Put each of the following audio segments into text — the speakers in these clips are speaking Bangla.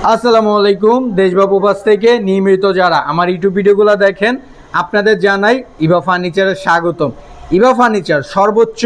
আসসালামু আলাইকুম। দেশ বা প্রবাস থেকে নিয়মিত যারা আমার ইউটিউব ভিডিওগুলো দেখেন আপনাদের জানাই ইভা ফার্নিচারের স্বাগতম। ইভা ফার্নিচার সর্বোচ্চ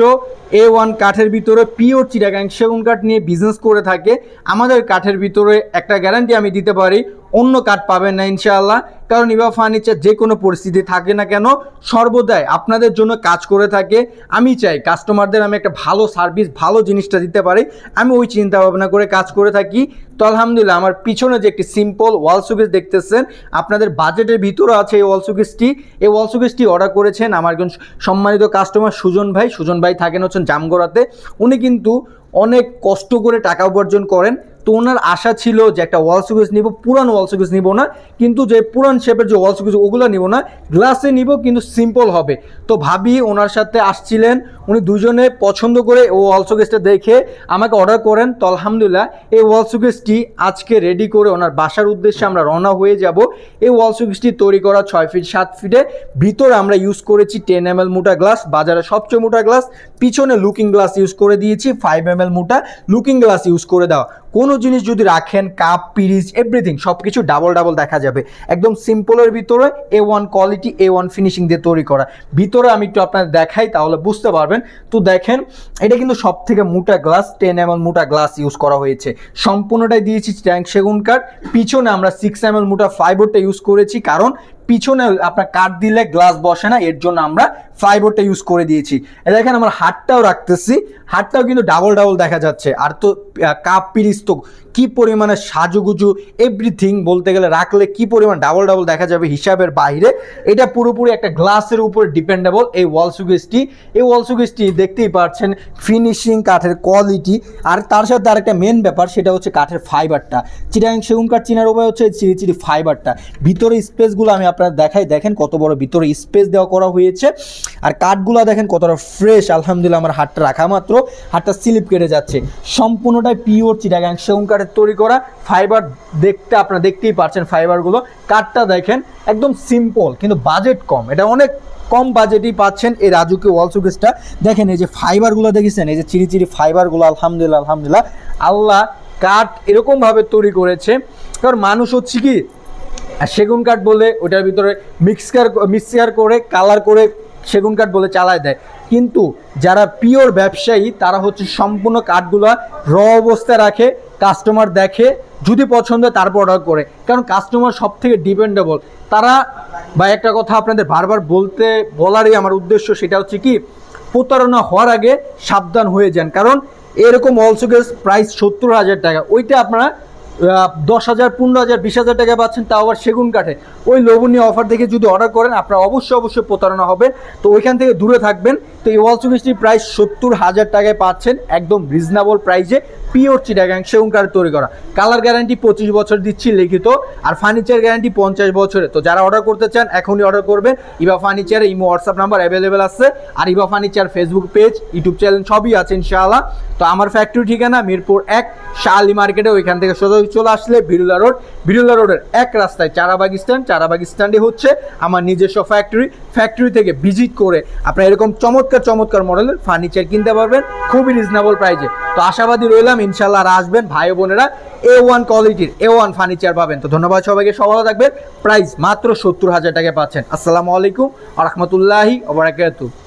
A1 কাঠের ভিতরে পিওর চিটাগাং সেগুন কাঠ নিয়ে বিজনেস করে থাকে। আমাদের কাঠের ভিতরে একটা গ্যারান্টি আমি দিতে পারি, অন্য কাঠ পাবেন না ইনশাআল্লাহ। কারণ ইভা ফার্নিচার যে কোনো পরিস্থিতি থাকে না কেন সর্বদাই আপনাদের জন্য কাজ করে থাকে। আমি চাই কাস্টমারদের আমি একটা ভালো সার্ভিস ভালো জিনিসটা দিতে পারি, আমি ওই চিন্তা ভাবনা করে কাজ করে থাকি। তো আলহামদুলিল্লাহ আমার পিছনে যে একটি সিম্পল ওয়াল শোকেস দেখতেছেন আপনাদের বাজেটের ভিতরে আছে এই ওয়াল শোকেসটি। এই ওয়াল শোকেসটি অর্ডার করেছেন আমার একজন সম্মানিত কাস্টমার সুজন ভাই থাকেন হচ্ছেন জামগড়াতে। উনি কিন্তু অনেক কষ্ট করে টাকা উপার্জন করেন। তো ওনার আশা ছিল যে একটা ওয়াল শোকেস নিব, পুরান ওয়াল শোকেস নিব না, কিন্তু যে পুরান শেপের যে ওয়াল শোকেস ওগুলো নিব না, গ্লাসে নিব কিন্তু সিম্পল হবে। তো ভাবি ওনার সাথে আসছিলেন, উনি দুজনে পছন্দ করে ও ওয়াল শোকেসটা দেখে আমাকে অর্ডার করেন। তো আলহামদুলিল্লাহ এই ওয়াল শোকেসটি আজকে রেডি করে ওনার বাসার উদ্দেশ্যে আমরা রওনা হয়ে যাব। এই ওয়াল শোকেসটি তৈরি করা 6 ফিট 7 ফিটে, ভিতরে আমরা ইউজ করেছি 10 ml মোটা গ্লাস, বাজারে সবচেয়ে মোটা গ্লাস। পিছনে লুকিং গ্লাস ইউজ করে দিয়েছি 5 ml মোটা লুকিং গ্লাস ইউজ করে দেওয়া। কোনো জিনিস যদি রাখেন কাপ পিরিচ এভরিথিং সব কিছু ডাবল ডাবল দেখা যাবে। একদম সিম্পলের ভিতরে A1 কোয়ালিটি A1 ফিনিশিং দিয়ে তৈরি করা। ভিতরে আমি একটু আপনাদের দেখাই তাহলে বুঝতে পারবেন। তো দেখেন এটা কিন্তু সব থেকে মোটা গ্লাস 10 ml মোটা গ্লাস ইউজ করা হয়েছে। সম্পূর্ণটাই দিয়েছি চিটাগাং সেগুন কাঠ। পিছনে আমরা 6 ml মোটা ফাইবারটা ইউজ করেছি, কারণ পিছনে আপনার কাঠ দিলে গ্লাস বসে না, এর জন্য আমরা ফাইবারটা ইউজ করে দিয়েছি। দেখেন আমার হাতটাও রাখতেছি, হাতটাও কিন্তু ডাবল ডাবল দেখা যাচ্ছে। আর তো কাপ পিরিচ তো কি পরিমাণে সাজুগুজু এভরিথিং বলতে গেলে রাখলে কি পরিমাণ ডাবল ডাবল দেখা যাবে হিসাবের বাইরে। এটা পুরোপুরি একটা গ্লাসের উপর ডিপেন্ডেবল এই ওয়াল শোকেসটি। এই ওয়াল শোকেসটি দেখতেই পাচ্ছেন ফিনিশিং কাঠের কোয়ালিটি। আর তার সাথে আরেকটা মেন ব্যাপার সেটা হচ্ছে কাঠের ফাইবারটা। চিটাগাং সেগুন কাঠ চেনার উপায় হচ্ছে চিরি চিরি ফাইবারটা। ভিতরে স্পেসগুলো আমি আপনারা দেখাই, দেখেন কত বড় ভিতরে স্পেস দেওয়া করা হয়েছে। আর কাঠগুলো দেখেন কতটা ফ্রেশ। আলহামদুলিল্লাহ আমার হাতটা রাখা মাত্র হাতটা স্লিপ কেটে যাচ্ছে। সম্পূর্ণটাই পিওর চিটাগাং সেগুন কাঠের তৈরি করা। ফাইবার দেখতে আপনারা দেখতেই পাচ্ছেন ফাইবারগুলো। কাঠটা দেখেন একদম সিম্পল কিন্তু বাজেট কম, এটা অনেক কম বাজেটেই পাচ্ছেন এই রাজুকে ওয়াল শোকেসটা। দেখেন এই যে ফাইবারগুলো দেখেছেন, এই যে চিরি চিরি ফাইবারগুলো আলহামদুলিল্লাহ আলহামদুলিল্লাহ আল্লাহ কাঠ এরকমভাবে তৈরি করেছে। কারণ মানুষ হচ্ছে কি সেগুন কাঠ বলে ওটার ভিতরে মিক্সচার করে কালার করে সেগুন কাঠ বলে চালায় দেয়, কিন্তু যারা পিওর ব্যবসায়ী তারা হচ্ছে সম্পূর্ণ কাঠগুলা র অবস্থায় রাখে, কাস্টমার দেখে যদি পছন্দ হয় তারপর অর্ডার করে। কারণ কাস্টমার সব থেকে ডিপেন্ডেবল তারা। বা একটা কথা আপনাদের বারবার বলারই আমার উদ্দেশ্য সেটা হচ্ছে কি প্রতারণা হওয়ার আগে সাবধান হয়ে যান। কারণ এরকম ওয়াল শোকেস প্রাইস 70,000 টাকা, ওইটা আপনারা 10,000 15,000 20,000 টাকা পাচ্ছেন, তাও আবার সেগুন কাঠে। ওই লোভনীয় অফার দেখে যদি অর্ডার করেন আপনারা অবশ্যই প্রতারণা হবেন। তো ওইখান থেকে দূরে থাকবেন। তো এই ওয়াল শোকেসটির প্রাইস 70,000 টাকায় পাচ্ছেন একদম রিজনেবল প্রাইসে, পিওর চিটাগাং সেগুন কাঠে তৈরি করা। কালার গ্যারান্টি 25 বছর দিচ্ছি লিখিত, আর ফার্নিচার গ্যারান্টি 50 বছরে। তো যারা অর্ডার করতে চান এখনই অর্ডার করবেন। ইভা ফার্নিচারে ইমো হোয়াটসঅ্যাপ নাম্বার অ্যাভেলেবেল আছে, আর Eva furniture Facebook page YouTube channel সবই আছে ইনশাআল্লাহ। তো আমার ফ্যাক্টরি ঠিকানা মিরপুর 1 শাহ আলী মার্কেটে, ওইখান থেকে সোজা চলে আসলে বিরুলা রোডের এক রাস্তায় চারাবাগ স্ট্যান্ডে হচ্ছে আমার নিজস্ব ফ্যাক্টরি থেকে ভিজিট করে আপনারা এরকম চমৎকার মডেলের ফার্নিচার কিনতে পারবেন খুবই রিজনেবল প্রাইসে। তো আশাবাদী রইলাম ইনশাল্লাহ আর আসবেন ভাই বোনেরা, A1 কোয়ালিটির A1 ফার্নিচার পাবেন। তো ধন্যবাদ সবাইকে, সবাই ভালো থাকবেন। প্রাইস মাত্র 70,000 টাকায় পাচ্ছেন। আসসালামু আলাইকুম ওয়া রাহমাতুল্লাহি ওয়া বারাকাতুহু।